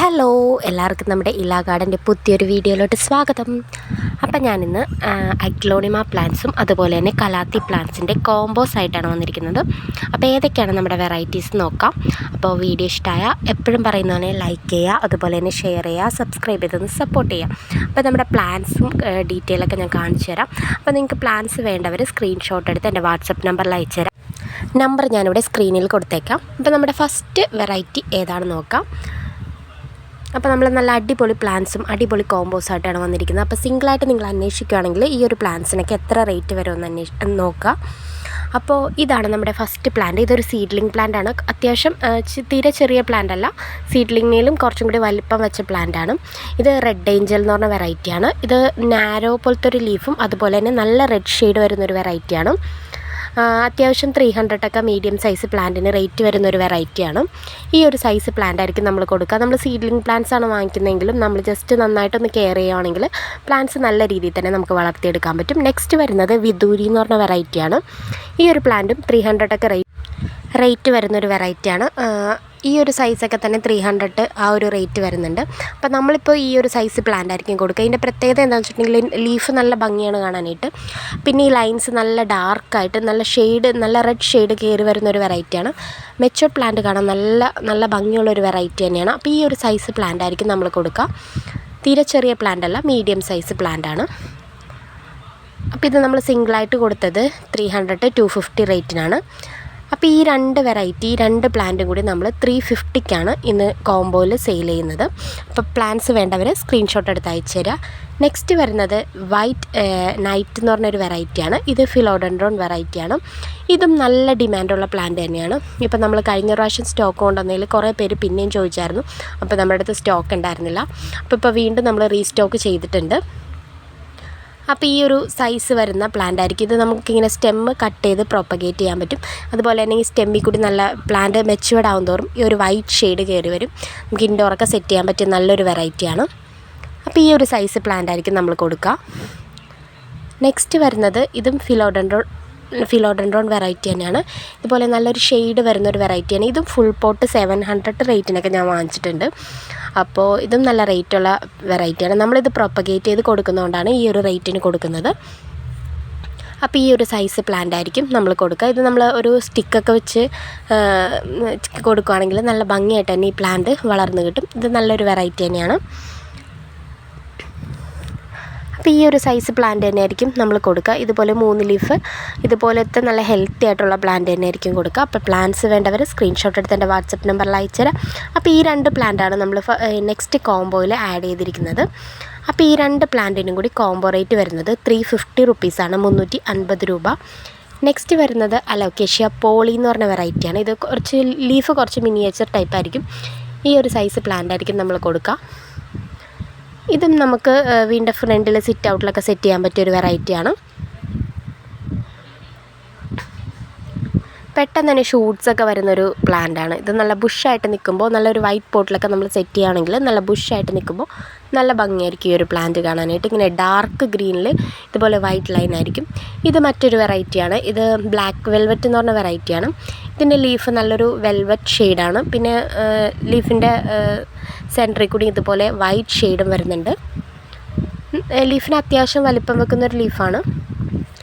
Hello, എല്ലാവർക്കും നമ്മുടെ ഇലാ ഗാർഡൻ്റെ പുതിയൊരു വീഡിയോയിലോട്ട് സ്വാഗതം. അപ്പം ഞാനിന്ന് അഗ്ലോണിമ പ്ലാന്റ്സും അതുപോലെ തന്നെ കലാത്തി പ്ലാന്റ്സിൻ്റെ കോമ്പോസ് ആയിട്ടാണ് വന്നിരിക്കുന്നത്. അപ്പോൾ ഏതൊക്കെയാണ് നമ്മുടെ വെറൈറ്റീസ് നോക്കാം. അപ്പോൾ വീഡിയോ ഇഷ്ടമായ എപ്പോഴും പറയുന്നതിനെ ലൈക്ക് ചെയ്യുക, അതുപോലെ തന്നെ ഷെയർ ചെയ്യുക, സബ്സ്ക്രൈബ് ചെയ്തൊന്ന് സപ്പോർട്ട് ചെയ്യുക. അപ്പോൾ നമ്മുടെ പ്ലാന്റ്സും ഡീറ്റെയിലൊക്കെ ഞാൻ കാണിച്ചു തരാം. അപ്പോൾ നിങ്ങൾക്ക് പ്ലാന്റ്സ് വേണ്ടവർ സ്ക്രീൻഷോട്ട് എടുത്ത് എൻ്റെ വാട്സപ്പ് നമ്പറിൽ അയച്ചു തരാം. നമ്പർ ഞാനിവിടെ സ്ക്രീനിൽ കൊടുത്തേക്കാം. അപ്പോൾ നമ്മുടെ ഫസ്റ്റ് വെറൈറ്റി ഏതാണെന്ന് നോക്കാം. അപ്പോൾ നമ്മൾ നല്ല അടിപൊളി പ്ലാന്റ്സും അടിപൊളി കോമ്പോസായിട്ടാണ് വന്നിരിക്കുന്നത്. അപ്പോൾ സിംഗിളായിട്ട് നിങ്ങൾ അന്വേഷിക്കുകയാണെങ്കിൽ ഈ ഒരു പ്ലാന്റ്സിനൊക്കെ എത്ര റേറ്റ് വരുമെന്ന് നോക്കുക. അപ്പോൾ ഇതാണ് നമ്മുടെ ഫസ്റ്റ് പ്ലാന്റ്. ഇതൊരു സീഡ്ലിംഗ് പ്ലാന്റ് ആണ്. അത്യാവശ്യം തീരെ ചെറിയ പ്ലാന്റ് അല്ല, സീഡ്ലിങ്ങിലും കുറച്ചും കൂടി വലിപ്പം വെച്ച പ്ലാന്റ് ആണ്. ഇത് റെഡ് ഏഞ്ചൽ എന്ന് പറഞ്ഞ വെറൈറ്റിയാണ്. ഇത് നാരോ പോലത്തെ ഒരു ലീഫും അതുപോലെ തന്നെ നല്ല റെഡ് ഷെയ്ഡ് വരുന്നൊരു വെറൈറ്റിയാണ്. അത്യാവശ്യം 300 മീഡിയം സൈസ് പ്ലാന്റിന് റേറ്റ് വരുന്നൊരു വെറൈറ്റിയാണ്. ഈ ഒരു സൈസ് പ്ലാന്റ് ആയിരിക്കും നമ്മൾ കൊടുക്കുക. നമ്മൾ സീഡ്ലിംഗ് പ്ലാന്റ്സ് ആണ് വാങ്ങിക്കുന്നതെങ്കിലും നമ്മൾ ജസ്റ്റ് നന്നായിട്ടൊന്ന് കെയർ ചെയ്യുകയാണെങ്കിൽ പ്ലാന്റ്സ് നല്ല രീതിയിൽ തന്നെ നമുക്ക് വളർത്തിയെടുക്കാൻ പറ്റും. നെക്സ്റ്റ് വരുന്നത് വിദൂരി എന്ന് പറഞ്ഞ വെറൈറ്റിയാണ്. ഈ ഒരു പ്ലാന്റും 300 റേറ്റ് വരുന്നൊരു വെറൈറ്റിയാണ്. ഈ ഒരു സൈസൊക്കെ തന്നെ 300 ആ ഒരു റേറ്റ് വരുന്നുണ്ട്. അപ്പോൾ നമ്മളിപ്പോൾ ഈ ഒരു സൈസ് പ്ലാന്റ് ആയിരിക്കും കൊടുക്കുക. ഇതിൻ്റെ പ്രത്യേകത എന്താണെന്ന് വെച്ചിട്ടുണ്ടെങ്കിൽ ലീഫ് നല്ല ഭംഗിയാണ് കാണാനായിട്ട്. പിന്നെ ഈ ലൈൻസ് നല്ല ഡാർക്കായിട്ട് നല്ല റെഡ് ഷെയ്ഡ് കയറി വരുന്നൊരു വെറൈറ്റിയാണ്. മെച്ചൂർഡ് പ്ലാന്റ് കാണാൻ നല്ല ഭംഗിയുള്ളൊരു വെറൈറ്റി തന്നെയാണ്. അപ്പോൾ ഈ ഒരു സൈസ് പ്ലാന്റ് ആയിരിക്കും നമ്മൾ കൊടുക്കുക. തീരെ ചെറിയ പ്ലാന്റ് അല്ല, മീഡിയം സൈസ് പ്ലാന്റ് ആണ്. അപ്പോൾ ഇത് നമ്മൾ സിംഗിളായിട്ട് കൊടുത്തത് 300-250 റേറ്റിനാണ്. അപ്പോൾ ഈ രണ്ട് പ്ലാന്റും കൂടി നമ്മൾ 350 ഇന്ന് കോംബോയിൽ സെയിൽ ചെയ്യുന്നത്. അപ്പോൾ പ്ലാന്റ്സ് വേണ്ടവർ സ്ക്രീൻഷോട്ട് എടുത്ത് അയച്ചു തരിക. നെക്സ്റ്റ് വരുന്നത് വൈറ്റ് നൈറ്റ് എന്ന് പറഞ്ഞൊരു വെറൈറ്റിയാണ്. ഇത് ഫിലോഡൻഡ്രോൺ വെറൈറ്റിയാണ്. ഇതും നല്ല ഡിമാൻഡുള്ള പ്ലാന്റ് തന്നെയാണ്. ഇപ്പോൾ നമ്മൾ കഴിഞ്ഞ പ്രാവശ്യം സ്റ്റോക്ക് കൊണ്ടുവന്നതിൽ കുറേ പേര് പിന്നെയും ചോദിച്ചായിരുന്നു. അപ്പോൾ നമ്മുടെ അടുത്ത് സ്റ്റോക്ക് ഉണ്ടായിരുന്നില്ല. അപ്പോൾ വീണ്ടും നമ്മൾ റീസ്റ്റോക്ക് ചെയ്തിട്ടുണ്ട്. അപ്പോൾ ഈ ഒരു സൈസ് വരുന്ന പ്ലാന്റ് ആയിരിക്കും. ഇത് നമുക്കിങ്ങനെ സ്റ്റെമ്മ് കട്ട് ചെയ്ത് പ്രൊപ്പഗേറ്റ് ചെയ്യാൻ പറ്റും. അതുപോലെ തന്നെ ഈ സ്റ്റെമ്മിൽ കൂടി നല്ല പ്ലാന്റ് മെച്യൂർഡ് ആവും തോറും ഈ ഒരു വൈറ്റ് ഷെയ്ഡ് കയറി വരും. നമുക്ക് ഇൻഡോറൊക്കെ സെറ്റ് ചെയ്യാൻ പറ്റിയ നല്ലൊരു വെറൈറ്റിയാണ്. അപ്പോൾ ഈ ഒരു സൈസ് പ്ലാന്റ് ആയിരിക്കും നമ്മൾ കൊടുക്കുക. നെക്സ്റ്റ് വരുന്നത് ഇതും ഫിലോഡൻഡ്രോൺ വെറൈറ്റി തന്നെയാണ്. ഇതുപോലെ നല്ലൊരു ഷെയ്ഡ് വരുന്നൊരു വെറൈറ്റിയാണ്. ഇതും ഫുൾ പോട്ട് 700 റേറ്റിനൊക്കെ ഞാൻ വാങ്ങിച്ചിട്ടുണ്ട്. അപ്പോൾ ഇതും നല്ല റേറ്റുള്ള വെറൈറ്റിയാണ്. നമ്മളിത് പ്രൊപ്പഗേറ്റ് ചെയ്ത് കൊടുക്കുന്നതുകൊണ്ടാണ് ഈ ഒരു റേറ്റിന് കൊടുക്കുന്നത്. അപ്പോൾ ഈ ഒരു സൈസ് പ്ലാന്റ് ആയിരിക്കും നമ്മൾ കൊടുക്കുക. ഇത് നമ്മൾ ഒരു സ്റ്റിക്കൊക്കെ വെച്ച് കൊടുക്കുകയാണെങ്കിൽ നല്ല ഭംഗിയായിട്ട് തന്നെ ഈ പ്ലാന്റ് വളർന്നു കിട്ടും. ഇത് നല്ലൊരു വെറൈറ്റി തന്നെയാണ്. അപ്പോൾ ഈ ഒരു സൈസ് പ്ലാന്റ് തന്നെയായിരിക്കും നമ്മൾ കൊടുക്കുക. ഇതുപോലെ 3 ലീഫ് ഇതുപോലത്തെ നല്ല ഹെൽത്തി ആയിട്ടുള്ള പ്ലാന്റ് തന്നെയായിരിക്കും കൊടുക്കുക. അപ്പോൾ പ്ലാന്റ്സ് വേണ്ടവർ സ്ക്രീൻഷോട്ട് എടുത്ത് എൻ്റെ വാട്സപ്പ് നമ്പറിൽ അയച്ചു തരാം. അപ്പോൾ ഈ 2 പ്ലാന്റാണ് നമ്മൾ നെക്സ്റ്റ് കോംബോയിൽ ആഡ് ചെയ്തിരിക്കുന്നത്. അപ്പോൾ ഈ 2 പ്ലാന്റിനും കൂടി കോംബോ റേറ്റ് വരുന്നത് 350 റുപ്പീസാണ്, 350 രൂപ. നെക്സ്റ്റ് വരുന്നത് അലോക്കേഷ്യ പോളി എന്ന് പറഞ്ഞ വെറൈറ്റിയാണ്. ഇത് ലീഫ് കുറച്ച് മിനിയേച്ചർ ടൈപ്പ് ആയിരിക്കും. ഈ ഒരു സൈസ് പ്ലാന്റ് ആയിരിക്കും നമ്മൾ കൊടുക്കുക. ഇതും നമുക്ക് വീടിൻ്റെ ഫ്രണ്ടിൽ സിറ്റ് ഔട്ടിലൊക്കെ സെറ്റ് ചെയ്യാൻ പറ്റിയൊരു വെറൈറ്റിയാണ്. പെട്ടെന്ന് തന്നെ ഷൂട്ട്സൊക്കെ വരുന്നൊരു പ്ലാന്റാണ്. ഇത് നല്ല ബുഷായിട്ട് നിൽക്കുമ്പോൾ നല്ലൊരു വൈറ്റ് പോട്ടിലൊക്കെ നമ്മൾ സെറ്റ് ചെയ്യുകയാണെങ്കിൽ നല്ല ബുഷായിട്ട് നിൽക്കുമ്പോൾ നല്ല ഭംഗിയായിരിക്കും ഈ ഒരു പ്ലാന്റ് കാണാനായിട്ട്. ഇങ്ങനെ ഡാർക്ക് ഗ്രീനിൽ ഇതുപോലെ വൈറ്റ് ലൈൻ ആയിരിക്കും. ഇത് മറ്റൊരു വെറൈറ്റിയാണ്. ഇത് ബ്ലാക്ക് വെൽവെറ്റ് എന്ന് പറഞ്ഞ വെറൈറ്റിയാണ്. ഇതിൻ്റെ ലീഫ് നല്ലൊരു വെൽവെറ്റ് ഷെയ്ഡാണ്. പിന്നെ ലീഫിൻ്റെ സെൻറ്ററിൽ കൂടി ഇതുപോലെ വൈറ്റ് ഷെയ്ഡും വരുന്നുണ്ട്. ലീഫിന് അത്യാവശ്യം വലിപ്പം വെക്കുന്നൊരു ലീഫാണ്.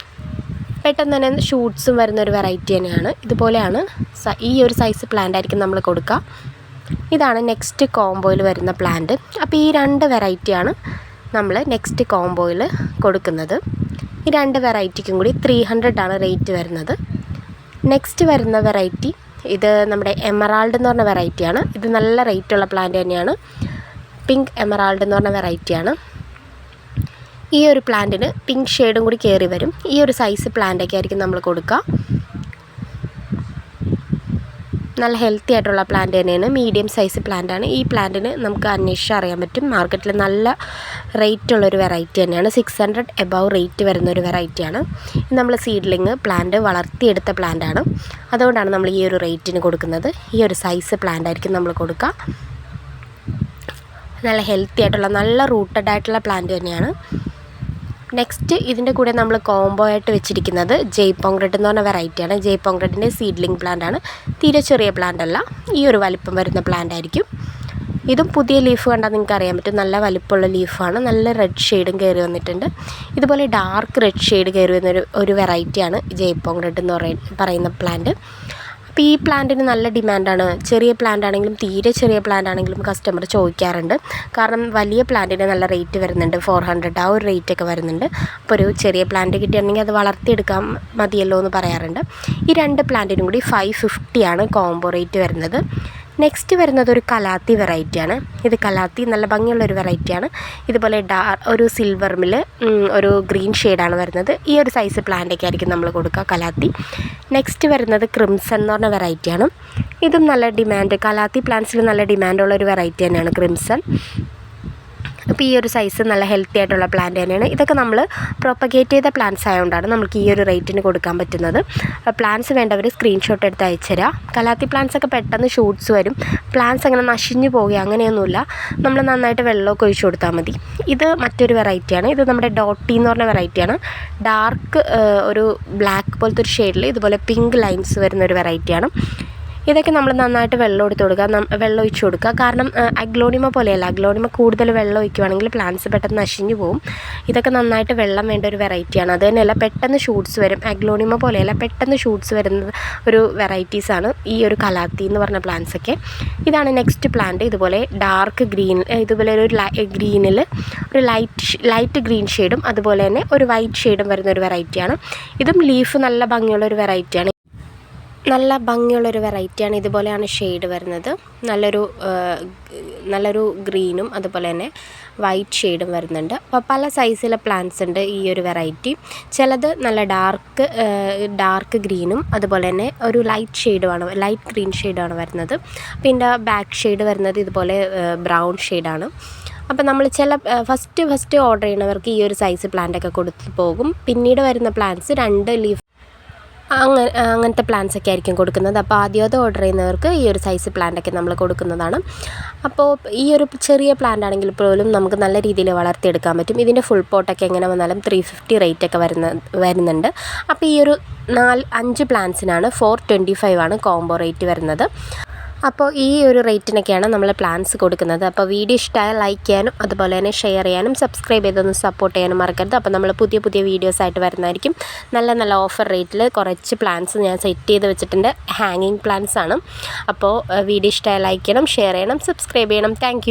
പെട്ടെന്ന് തന്നെ ഷൂട്ട്സും വരുന്നൊരു വെറൈറ്റി തന്നെയാണ്. ഇതുപോലെയാണ് ഈ ഒരു സൈസ് പ്ലാന്റ് ആയിരിക്കും നമ്മൾ കൊടുക്കുക. ഇതാണ് നെക്സ്റ്റ് കോംബോയിൽ വരുന്ന പ്ലാന്റ്. അപ്പോൾ ഈ 2 വെറൈറ്റിയാണ് നമ്മൾ നെക്സ്റ്റ് കോംബോയിൽ കൊടുക്കുന്നത്. ഈ 2 വെറൈറ്റിക്കും കൂടി 300 റേറ്റ് വരുന്നത്. നെക്സ്റ്റ് വരുന്ന വെറൈറ്റി ഇത് നമ്മുടെ എമറാൾഡ് എന്ന് പറഞ്ഞ വെറൈറ്റിയാണ്. ഇത് നല്ല റേറ്റുള്ള പ്ലാന്റ് തന്നെയാണ്. പിങ്ക് എമറാൾഡ് എന്ന് പറഞ്ഞ വെറൈറ്റിയാണ്. ഈ ഒരു പ്ലാന്റിന് പിങ്ക് ഷെയ്ഡും കൂടി കയറി വരും. ഈ ഒരു സൈസ് പ്ലാന്റൊക്കെ ആയിരിക്കും നമ്മൾ കൊടുക്കുക. നല്ല ഹെൽത്തി ആയിട്ടുള്ള പ്ലാന്റ് തന്നെയാണ്. മീഡിയം സൈസ് പ്ലാന്റാണ്. ഈ പ്ലാന്റിന് നമുക്ക് അന്വേഷിച്ച് അറിയാൻ പറ്റും. മാർക്കറ്റിൽ നല്ല റേറ്റുള്ളൊരു വെറൈറ്റി തന്നെയാണ്. 600 എബവ് റേറ്റ് വരുന്നൊരു വെറൈറ്റിയാണ്. നമ്മൾ സീഡ്ലിങ് പ്ലാന്റ് വളർത്തിയെടുത്ത പ്ലാന്റാണ്. അതുകൊണ്ടാണ് നമ്മൾ ഈ ഒരു റേറ്റിന് കൊടുക്കുന്നത്. ഈ ഒരു സൈസ് പ്ലാന്റ് ആയിരിക്കും നമ്മൾ കൊടുക്കുക. നല്ല ഹെൽത്തി ആയിട്ടുള്ള നല്ല റൂട്ടഡ് ആയിട്ടുള്ള പ്ലാന്റ് തന്നെയാണ്. നെക്സ്റ്റ് ഇതിൻ്റെ കൂടെ നമ്മൾ കോംബോ ആയിട്ട് വെച്ചിരിക്കുന്നത് ജയ്പോങ് റെഡ് എന്ന് പറഞ്ഞ വെറൈറ്റിയാണ്. ജയ്പോങ് റെഡിൻ്റെ സീഡ്ലിംഗ് പ്ലാന്റ് ആണ്. തീരെ ചെറിയ പ്ലാന്റ് അല്ല, ഈ ഒരു വലിപ്പം വരുന്ന പ്ലാന്റ് ആയിരിക്കും. ഇതും പുതിയ ലീഫ് കണ്ടാൽ നിങ്ങൾക്ക് അറിയാൻ പറ്റും, നല്ല വലിപ്പമുള്ള ലീഫാണ്, നല്ല റെഡ് ഷെയ്ഡും കയറി വന്നിട്ടുണ്ട്. ഇതുപോലെ ഡാർക്ക് റെഡ് ഷെയ്ഡ് കയറി വന്നൊരു വെറൈറ്റിയാണ് ജയ്പോങ് റെഡ് എന്ന് പറയുന്ന പ്ലാന്റ്. അപ്പോൾ ഈ പ്ലാന്റിന് നല്ല ഡിമാൻഡാണ്. ചെറിയ പ്ലാന്റ് ആണെങ്കിലും തീരെ ചെറിയ പ്ലാന്റ് ആണെങ്കിലും കസ്റ്റമർ ചോദിക്കാറുണ്ട്. കാരണം വലിയ പ്ലാന്റിന് നല്ല റേറ്റ് വരുന്നുണ്ട്, 400 ആ ഒരു റേറ്റൊക്കെ വരുന്നുണ്ട്. അപ്പോൾ ഒരു ചെറിയ പ്ലാന്റ് കിട്ടിയിട്ടുണ്ടെങ്കിൽ അത് വളർത്തിയെടുക്കാൻ മതിയല്ലോ എന്ന് പറയാറുണ്ട്. ഈ 2 പ്ലാന്റിനും കൂടി 550 ആണ് കോംബോ റേറ്റ് വരുന്നത്. നെക്സ്റ്റ് വരുന്നത് ഒരു കലാത്തി വെറൈറ്റിയാണ്. ഇത് കലാത്തി നല്ല ഭംഗിയുള്ളൊരു വെറൈറ്റിയാണ്. ഇതുപോലെ ഒരു സിൽവറിൽ ഒരു ഗ്രീൻ ഷെയ്ഡാണ് വരുന്നത്. ഈ ഒരു സൈസ് പ്ലാന്റൊക്കെ ആയിരിക്കും നമ്മൾ കൊടുക്കുക കലാത്തി. നെക്സ്റ്റ് വരുന്നത് ക്രിംസൺ എന്ന് പറഞ്ഞ വെറൈറ്റിയാണ്. ഇതും നല്ല ഡിമാൻഡ്, കലാത്തി പ്ലാന്റ്സിൽ നല്ല ഡിമാൻഡുള്ളൊരു വെറൈറ്റി തന്നെയാണ് ക്രിംസൺ. അപ്പോൾ ഈ ഒരു സൈസ് നല്ല ഹെൽത്തി ആയിട്ടുള്ള പ്ലാന്റ് തന്നെയാണ്. ഇതൊക്കെ നമ്മൾ പ്രൊപ്പഗേറ്റ് ചെയ്ത പ്ലാന്റ്സ് ആയതുകൊണ്ടാണ് നമുക്ക് ഈ ഒരു റേറ്റിന് കൊടുക്കാൻ പറ്റുന്നത്. പ്ലാന്റ്സ് വേണ്ടവർ സ്ക്രീൻഷോട്ട് എടുത്ത് അയച്ചുതരാം. കലാത്തി പ്ലാന്റ്സൊക്കെ പെട്ടെന്ന് ഷൂട്ട്സ് വരും, പ്ലാന്റ്സ് അങ്ങനെ നശിഞ്ഞു പോകുക അങ്ങനെയൊന്നുമില്ല. നമ്മൾ നന്നായിട്ട് വെള്ളമൊക്കെ ഒഴിച്ചു കൊടുത്താൽ മതി. ഇത് മറ്റൊരു വെറൈറ്റിയാണ്. ഇത് നമ്മുടെ ഡോട്ടി എന്ന് പറഞ്ഞ വെറൈറ്റിയാണ്. ഡാർക്ക് ഒരു ബ്ലാക്ക് പോലത്തെ ഒരു ഷെയ്ഡിൽ ഇതുപോലെ പിങ്ക് ലൈൻസ് വരുന്നൊരു വെറൈറ്റിയാണ്. ഇതൊക്കെ നമ്മൾ നന്നായിട്ട് വെള്ളം എടുത്ത് കൊടുക്കുക, വെള്ളം ഒഴിച്ച് കൊടുക്കുക. കാരണം അഗ്ലോണിമ പോലെയല്ല, അഗ്ലോണിമ കൂടുതൽ വെള്ളം ഒഴിക്കുകയാണെങ്കിൽ പ്ലാന്റ്സ് പെട്ടെന്ന് നശിഞ്ഞു പോകും. ഇതൊക്കെ നന്നായിട്ട് വെള്ളം വേണ്ട ഒരു വെറൈറ്റിയാണ്. അത് തന്നെയല്ല പെട്ടെന്ന് ഷൂട്ട്സ് വരും, അഗ്ലോണിമ പോലെയല്ല പെട്ടെന്ന് ഷൂട്ട്സ് വരുന്ന ഒരു വെറൈറ്റീസാണ് ഈ ഒരു കലാത്തി എന്ന് പറഞ്ഞ പ്ലാന്റ്സൊക്കെ. ഇതാണ് നെക്സ്റ്റ് പ്ലാന്റ്. ഇതുപോലെ ഡാർക്ക് ഗ്രീൻ, ഇതുപോലെ ഒരു ഗ്രീനിൽ ഒരു ലൈറ്റ് ഗ്രീൻ ഷെയ്ഡും അതുപോലെ തന്നെ ഒരു വൈറ്റ് ഷെയ്ഡും വരുന്ന ഒരു വെറൈറ്റിയാണ്. ഇതും ലീഫ് നല്ല ഭംഗിയുള്ളൊരു വെറൈറ്റിയാണ്. ഇതുപോലെയാണ് ഷെയ്ഡ് വരുന്നത്. നല്ലൊരു ഗ്രീനും അതുപോലെ തന്നെ വൈറ്റ് ഷെയ്ഡും വരുന്നുണ്ട്. അപ്പോൾ പല സൈസിലെ പ്ലാന്റ്സ് ഉണ്ട് ഈ ഒരു വെറൈറ്റി. ചിലത് നല്ല ഡാർക്ക് ഗ്രീനും അതുപോലെ തന്നെ ഒരു ലൈറ്റ് ഗ്രീൻ ഷെയ്ഡാണ് വരുന്നത്. പിന്നെ ബാക്ക് ഷെയ്ഡ് വരുന്നത് ഇതുപോലെ ബ്രൗൺ ഷെയ്ഡാണ്. അപ്പോൾ നമ്മൾ ഫസ്റ്റ് ഓർഡർ ചെയ്യുന്നവർക്ക് ഈ ഒരു സൈസ് പ്ലാന്റൊക്കെ കൊടുത്ത് പോകും. പിന്നീട് വരുന്ന പ്ലാന്റ്സ് 2 ലീഫ് അങ്ങനത്തെ പ്ലാന്റ്സൊക്കെ ആയിരിക്കും കൊടുക്കുന്നത്. അപ്പോൾ ആദ്യമായിട്ട് ഓർഡർ ചെയ്യുന്നവർക്ക് ഈ ഒരു സൈസ് പ്ലാന്റൊക്കെ നമ്മൾ കൊടുക്കുന്നതാണ്. അപ്പോൾ ഈ ഒരു ചെറിയ പ്ലാന്റ് ആണെങ്കിൽ പോലും നമുക്ക് നല്ല രീതിയിൽ വളർത്തിയെടുക്കാൻ പറ്റും. ഇതിൻ്റെ ഫുൾ പോട്ടൊക്കെ എങ്ങനെ വന്നാലും 350 റേറ്റൊക്കെ വരുന്നുണ്ട്. അപ്പോൾ ഈ ഒരു 5 പ്ലാന്റ്സിനാണ് 425 ആണ് കോംബോ റേറ്റ് വരുന്നത്. അപ്പോൾ ഈ ഒരു റേറ്റിനൊക്കെയാണ് നമ്മൾ പ്ലാൻസ് കൊടുക്കുന്നത്. അപ്പോൾ വീഡിയോ ഇഷ്ടമായാൽ ലൈക്ക് ചെയ്യാനും അതുപോലെ തന്നെ ഷെയർ ചെയ്യാനും സബ്സ്ക്രൈബ് ചെയ്തൊന്ന് സപ്പോർട്ട് ചെയ്യാനും മറക്കരുത്. അപ്പോൾ നമ്മൾ പുതിയ വീഡിയോസായിട്ട് വരുന്നതായിരിക്കും. നല്ല ഓഫർ റേറ്റിൽ കുറച്ച് പ്ലാൻസ് ഞാൻ സെറ്റ് ചെയ്ത് വെച്ചിട്ടുണ്ട്. ഹാങ്ങിങ് പ്ലാൻസ് ആണ്. അപ്പോൾ വീഡിയോ ഇഷ്ടമായാൽ ലൈക്ക് ചെയ്യണം, ഷെയർ ചെയ്യണം, സബ്സ്ക്രൈബ് ചെയ്യണം. താങ്ക്